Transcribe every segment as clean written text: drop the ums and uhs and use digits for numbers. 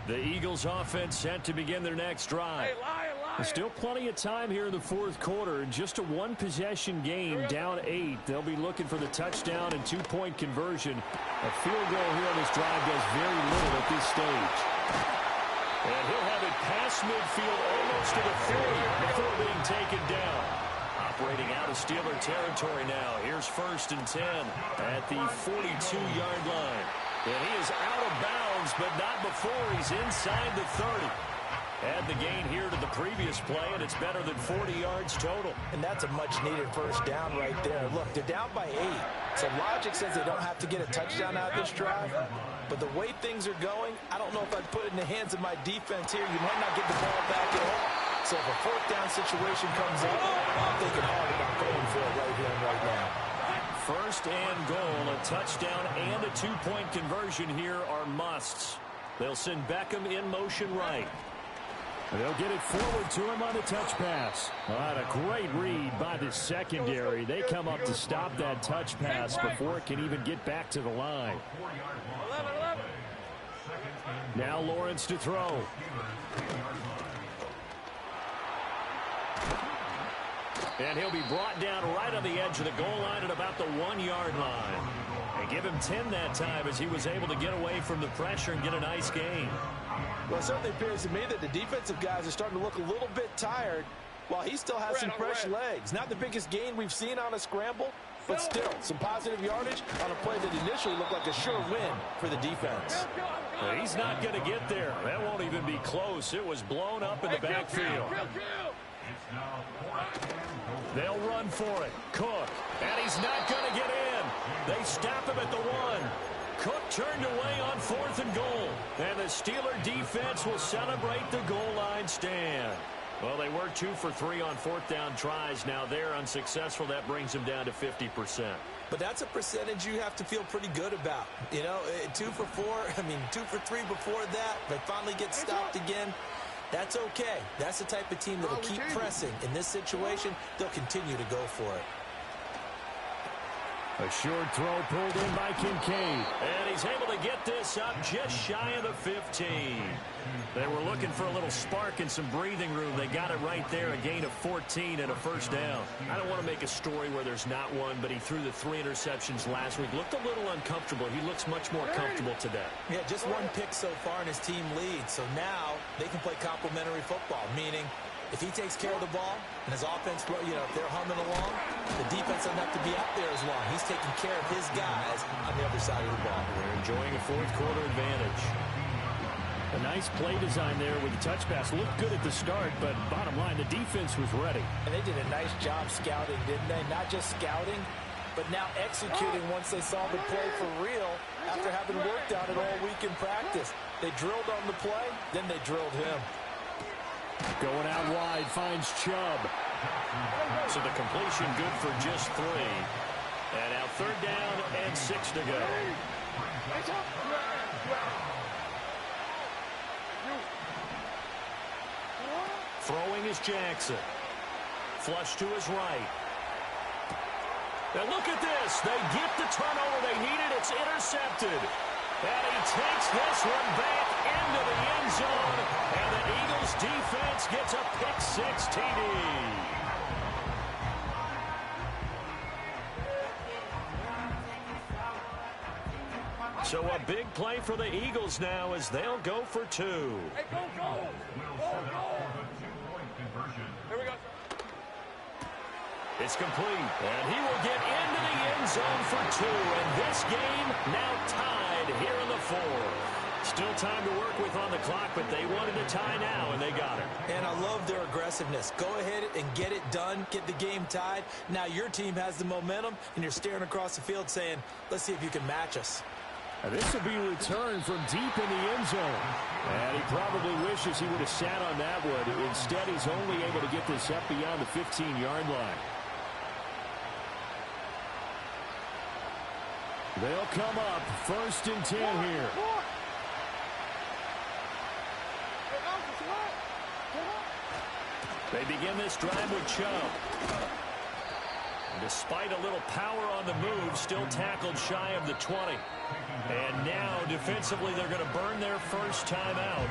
The Eagles offense set to begin their next drive. There's still plenty of time here in the fourth quarter. In just a one-possession game, down 8. They'll be looking for the touchdown and two-point conversion. A field goal here on this drive does very little at this stage. And he'll have it past midfield almost to the 40 before being taken down. Operating out of Steeler territory now. Here's 1st and 10 at the 42-yard line. And he is out of bounds, but not before he's inside the 30. Add the gain here to the previous play, and it's better than 40 yards total. And that's a much-needed first down right there. Look, they're down by 8. So logic says they don't have to get a touchdown out of this drive. But the way things are going, I don't know if I'd put it in the hands of my defense here. You might not get the ball back at all. So if a fourth down situation comes up, I'm thinking hard about going for it right here and right now. 1st and goal, a touchdown and a two-point conversion here are musts. They'll send Beckham in motion right. They'll get it forward to him on the touch pass. A great read by the secondary. They come up to stop that touch pass before it can even get back to the line. Now Lawrence to throw. And he'll be brought down right on the edge of the goal line at about the 1-yard line. And give him 10 that time as he was able to get away from the pressure and get a nice gain. Well, it certainly appears to me that the defensive guys are starting to look a little bit tired while he still has some fresh legs. Not the biggest gain we've seen on a scramble, but still some positive yardage on a play that initially looked like a sure win for the defense. Well, he's not going to get there. That won't even be close. It was blown up in the backfield. They'll run for it. Cook. And he's not going to get in. They stop him at the 1. Cook turned away on 4th and goal. And the Steeler defense will celebrate the goal line stand. Well, they were 2 for 3 on 4th down tries. Now they're unsuccessful. That brings them down to 50%. But that's a percentage you have to feel pretty good about. You know, 2 for 4, 2 for 3 before that. They finally get stopped again. That's okay. That's the type of team that will keep pressing. In this situation, they'll continue to go for it. A short throw pulled in by Kincaid. And he's able to get this up just shy of the 15. They were looking for a little spark and some breathing room. They got it right there, a gain of 14 and a first down. I don't want to make a story where there's not one, but he threw the 3 interceptions last week. Looked a little uncomfortable. He looks much more comfortable today. Yeah, just 1 pick so far and his team leads. So now they can play complementary football, meaning if he takes care of the ball and his offense, if they're humming along, the defense doesn't have to be out there as long. He's taking care of his guys on the other side of the ball. They're enjoying a fourth quarter advantage. A nice play design there with the touch pass. Looked good at the start, but bottom line, the defense was ready. And they did a nice job scouting, didn't they? Not just scouting, but now executing once they saw the play for real after having worked on it all week in practice. They drilled on the play, then they drilled him. Going out wide, finds Chubb. So the completion good for just 3. And now 3rd down and 6 to go. Throwing is Jackson. Flush to his right. And look at this. They get the turnover they needed. It's intercepted. And he takes this one back into the end zone. And the Eagles defense gets a pick-6 TD. So a big play for the Eagles now as they'll go for 2. Hey, go. Here we go. It's complete, and he will get into the end zone for 2. And this game now tied here in the 4th. Still time to work with on the clock, but they wanted a tie now, and they got it. And I love their aggressiveness. Go ahead and get it done, get the game tied. Now your team has the momentum, and you're staring across the field saying, let's see if you can match us. And this will be returned from deep in the end zone. And he probably wishes he would have sat on that one. Instead, he's only able to get this up beyond the 15-yard line. They'll come up 1st and 10 here. They begin this drive with Chubb. Despite a little power on the move, still tackled shy of the 20. And now, defensively, they're going to burn their first timeout.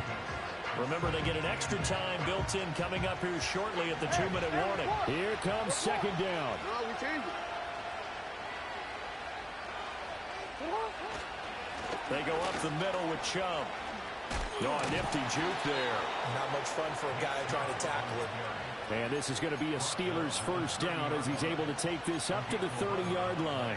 Remember, they get an extra time built in coming up here shortly at the 2-minute warning. Here comes second down. They go up the middle with Chubb. Oh, a nifty juke there. Not much fun for a guy trying to tackle it. And this is going to be a Steelers first down as he's able to take this up to the 30-yard line.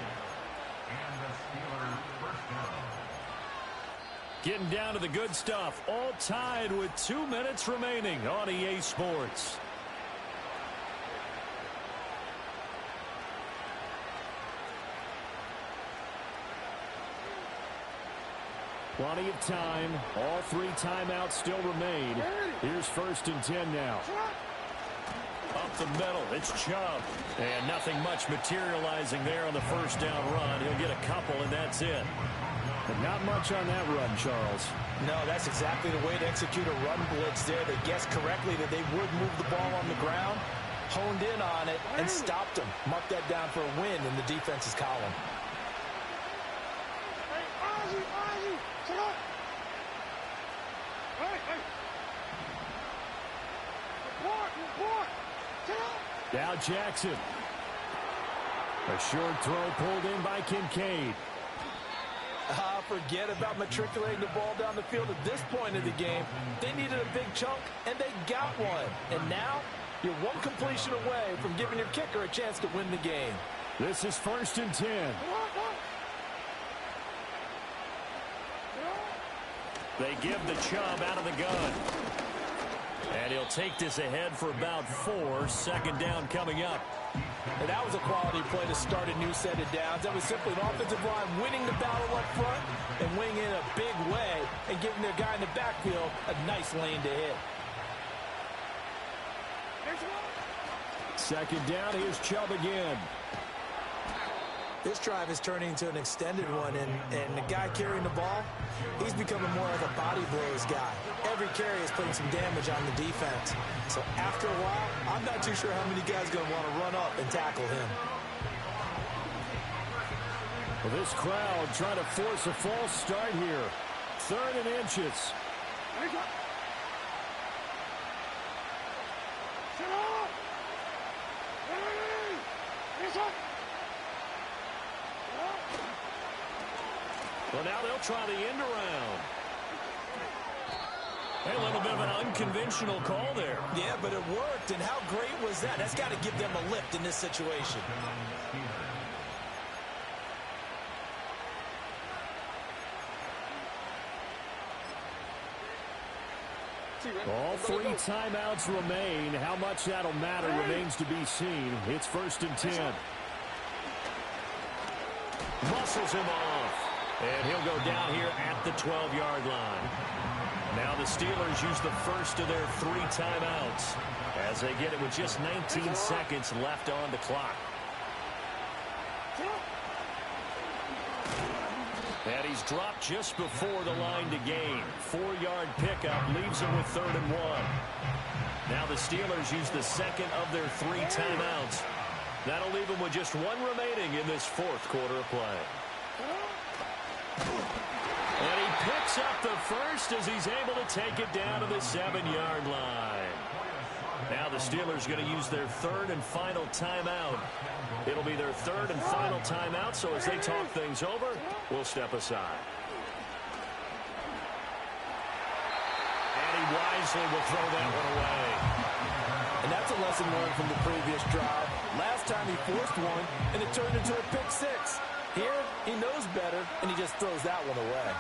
Getting down to the good stuff. All tied with 2 minutes remaining on EA Sports. Plenty of time. All 3 timeouts still remain. Here's 1st and 10 now. Up the middle, it's Chubb. And nothing much materializing there on the first down run. He'll get a couple, and that's it. But not much on that run, Charles. No, that's exactly the way to execute a run blitz there. They guessed correctly that they would move the ball on the ground, honed in on it, and stopped them. Mark that down for a win in the defense's column. Now Jackson. A short throw pulled in by Kincaid. Forget about matriculating the ball down the field at this point of the game. They needed a big chunk, and they got one. And now, you're one completion away from giving your kicker a chance to win the game. This is 1st and 10. They give the Chubb out of the gun. And he'll take this ahead for about 4. 2nd down coming up. And that was a quality play to start a new set of downs. That was simply an offensive line winning the battle up front and winning in a big way and giving their guy in the backfield a nice lane to hit. 2nd down, here's Chubb again. This drive is turning into an extended one, and the guy carrying the ball, he's becoming more of a body blows guy. Every carry is putting some damage on the defense. So after a while, I'm not too sure how many guys are going to want to run up and tackle him. Well, this crowd trying to force a false start here. 3rd and inches. Well, now they'll try the end around. A little bit of an unconventional call there. Yeah, but it worked, and how great was that? That's got to give them a lift in this situation. All 3 timeouts remain. How much that'll matter remains to be seen. It's 1st and 10. Muscles him off. And he'll go down here at the 12-yard line. Now the Steelers use the first of their 3 timeouts as they get it with just 19 seconds left on the clock. And he's dropped just before the line to gain. 4-yard pickup leaves him with 3rd and 1. Now the Steelers use the second of their 3 timeouts. That'll leave them with just 1 remaining in this 4th quarter of play. And he picks up the first as he's able to take it down to the 7-yard line. Now the Steelers going to use their 3rd and final timeout. It'll be their 3rd and final timeout, so as they talk things over, we'll step aside. And he wisely will throw that one away. And that's a lesson learned from the previous drive. Last time he forced one, and it turned into a pick 6. Here, he knows better, and he just throws that one away.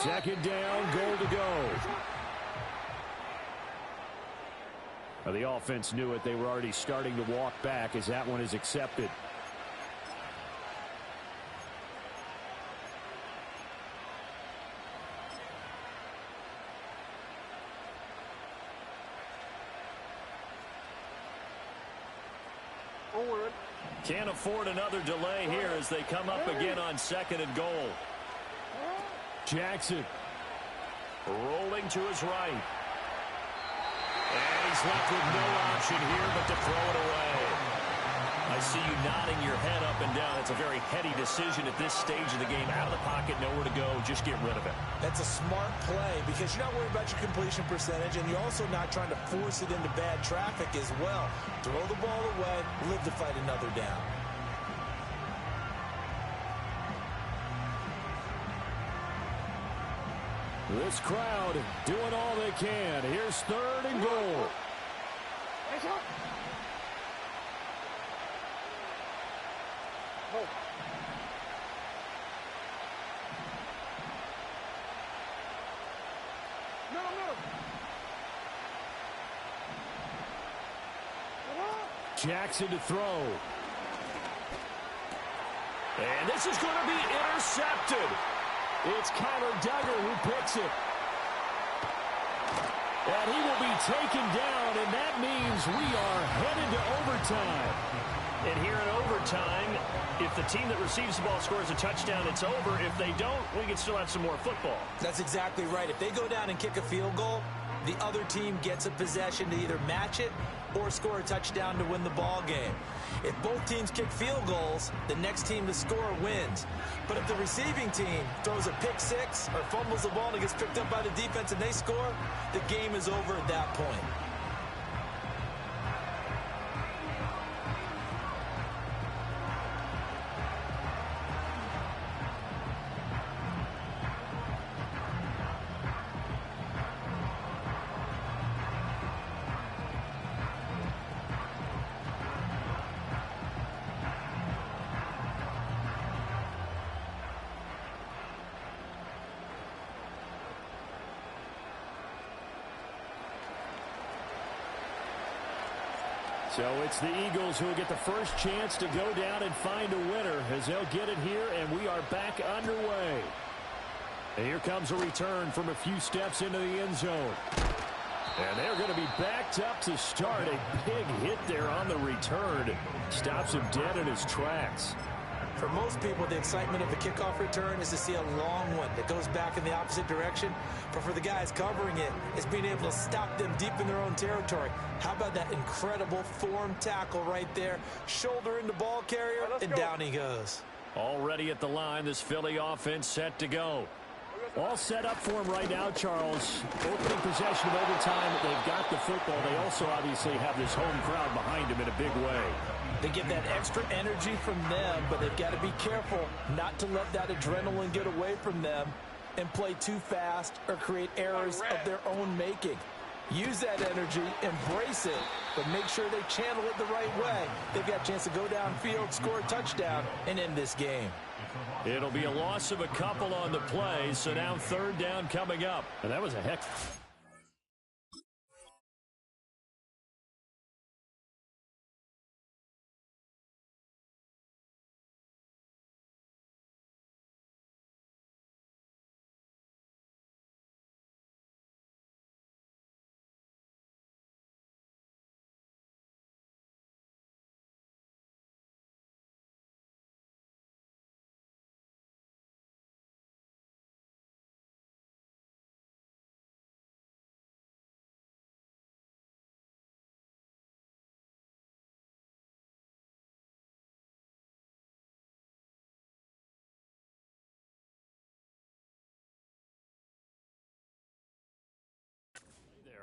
Second down, goal to go. Well, the offense knew it. They were already starting to walk back as that one is accepted. Can't afford another delay here as they come up again on second and goal. Jackson rolling to his right. And he's left with no option here but to throw it away. I see you nodding your head up and down. It's a very heady decision at this stage of the game. Out of the pocket, nowhere to go. Just get rid of it. That's a smart play because you're not worried about your completion percentage, and you're also not trying to force it into bad traffic as well. Throw the ball away, live to fight another down. This crowd doing all they can. Here's third and goal. Jackson to throw. And this is going to be intercepted. It's Kyler Duggar who picks it. And he will be taken down, and that means we are headed to overtime. And here in overtime, if the team that receives the ball scores a touchdown, it's over. If they don't, we can still have some more football. That's exactly right. If they go down and kick a field goal, the other team gets a possession to either match it or score a touchdown to win the ball game. If both teams kick field goals, the next team to score wins. But if the receiving team throws a pick six or fumbles the ball and it gets picked up by the defense and they score, the game is over at that point. So it's the Eagles who will get the first chance to go down and find a winner as they'll get it here, and we are back underway. And here comes a return from a few steps into the end zone. And they're going to be backed up to start. A big hit there on the return. Stops him dead in his tracks. For most people, the excitement of a kickoff return is to see a long one that goes back in the opposite direction. But for the guys covering it, it's being able to stop them deep in their own territory. How about that incredible form tackle right there? Shoulder into ball carrier, and down he goes. Already at the line, this Philly offense set to go. All set up for him right now, Charles. Opening possession of overtime. They've got the football. They also obviously have this home crowd behind them in a big way. They get that extra energy from them, but they've got to be careful not to let that adrenaline get away from them and play too fast or create errors of their own making. Use that energy, embrace it, but make sure they channel it the right way. They've got a chance to go downfield, score a touchdown, and end this game. It'll be a loss of a couple on the play, so now third down coming up. And that was a heck.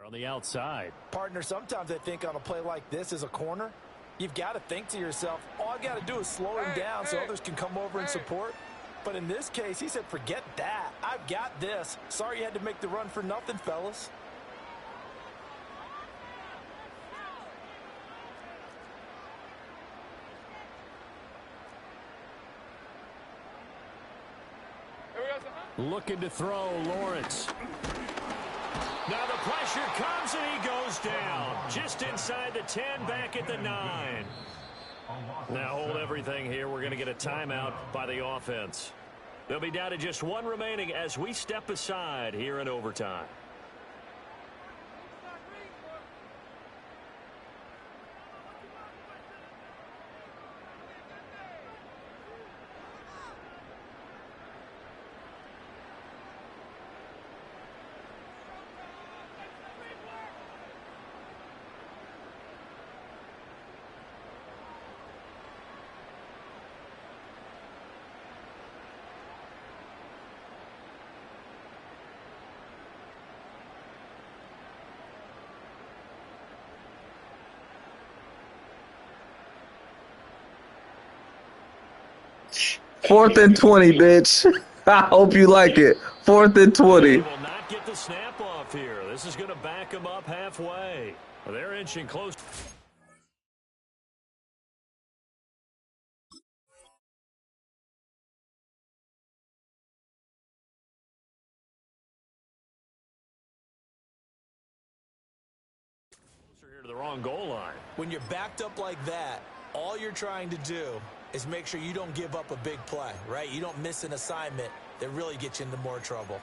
On the outside. Partner, sometimes I think on a play like this as a corner, you've got to think to yourself, all I got to do is slow him down so others can come over and support. But in this case, he said, forget that. I've got this. Sorry you had to make the run for nothing, fellas. Here we go, Looking to throw, Lawrence. Now the pressure comes and he goes down. Just inside the 10, back at the 9. Now hold everything here. We're going to get a timeout by the offense. They'll be down to just one remaining as we step aside here in overtime. Fourth and 20, bitch. I hope you like it. 4th and 20. They will not get the snap off here. This is going to back them up halfway. They're inching close. Here to the wrong goal line. When you're backed up like that, all you're trying to do is make sure you don't give up a big play, right? You don't miss an assignment that really gets you into more trouble.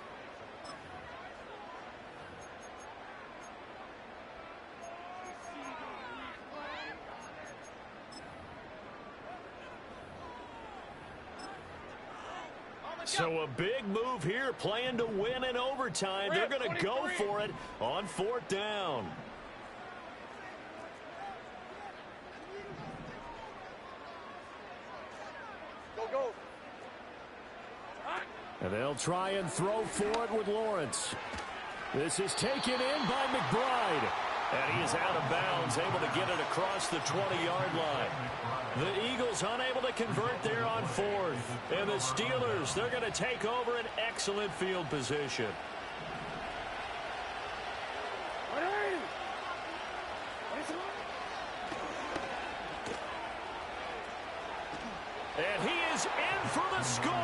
So a big move here, playing to win in overtime. They're going to go for it on 4th down. And they'll try and throw for it with Lawrence. This is taken in by McBride. And he is out of bounds, able to get it across the 20-yard line. The Eagles unable to convert there on 4th. And the Steelers, they're going to take over an excellent field position. And he is in for the score.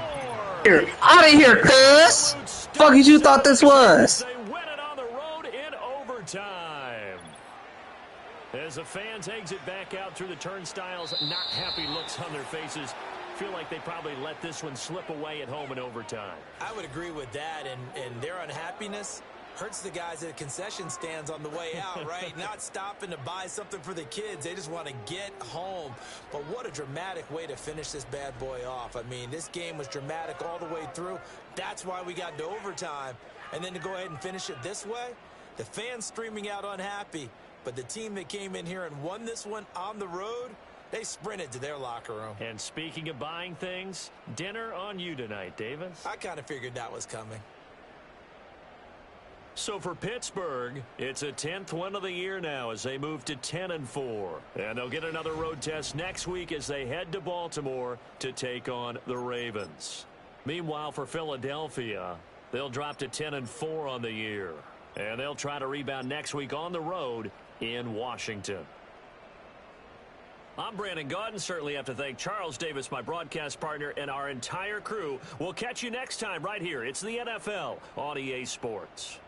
Out of here, cuz. Fuck you thought this was? They win it on the road in overtime. As the fans exit back out through the turnstiles, not happy looks on their faces. Feel like they probably let this one slip away at home in overtime. I would agree with that, and their unhappiness hurts the guys at concession stands on the way out, right? Not stopping to buy something for the kids. They just want to get home. But what a dramatic way to finish this bad boy off. I mean, this game was dramatic all the way through. That's why we got to overtime. And then to go ahead and finish it this way, the fans streaming out unhappy. But the team that came in here and won this one on the road, they sprinted to their locker room. And speaking of buying things, dinner on you tonight, Davis. I kind of figured that was coming. So for Pittsburgh, it's a 10th win of the year now as they move to 10-4. And they'll get another road test next week as they head to Baltimore to take on the Ravens. Meanwhile, for Philadelphia, they'll drop to 10-4 on the year. And they'll try to rebound next week on the road in Washington. I'm Brandon Gaudin. Certainly have to thank Charles Davis, my broadcast partner, and our entire crew. We'll catch you next time right here. It's the NFL on EA Sports.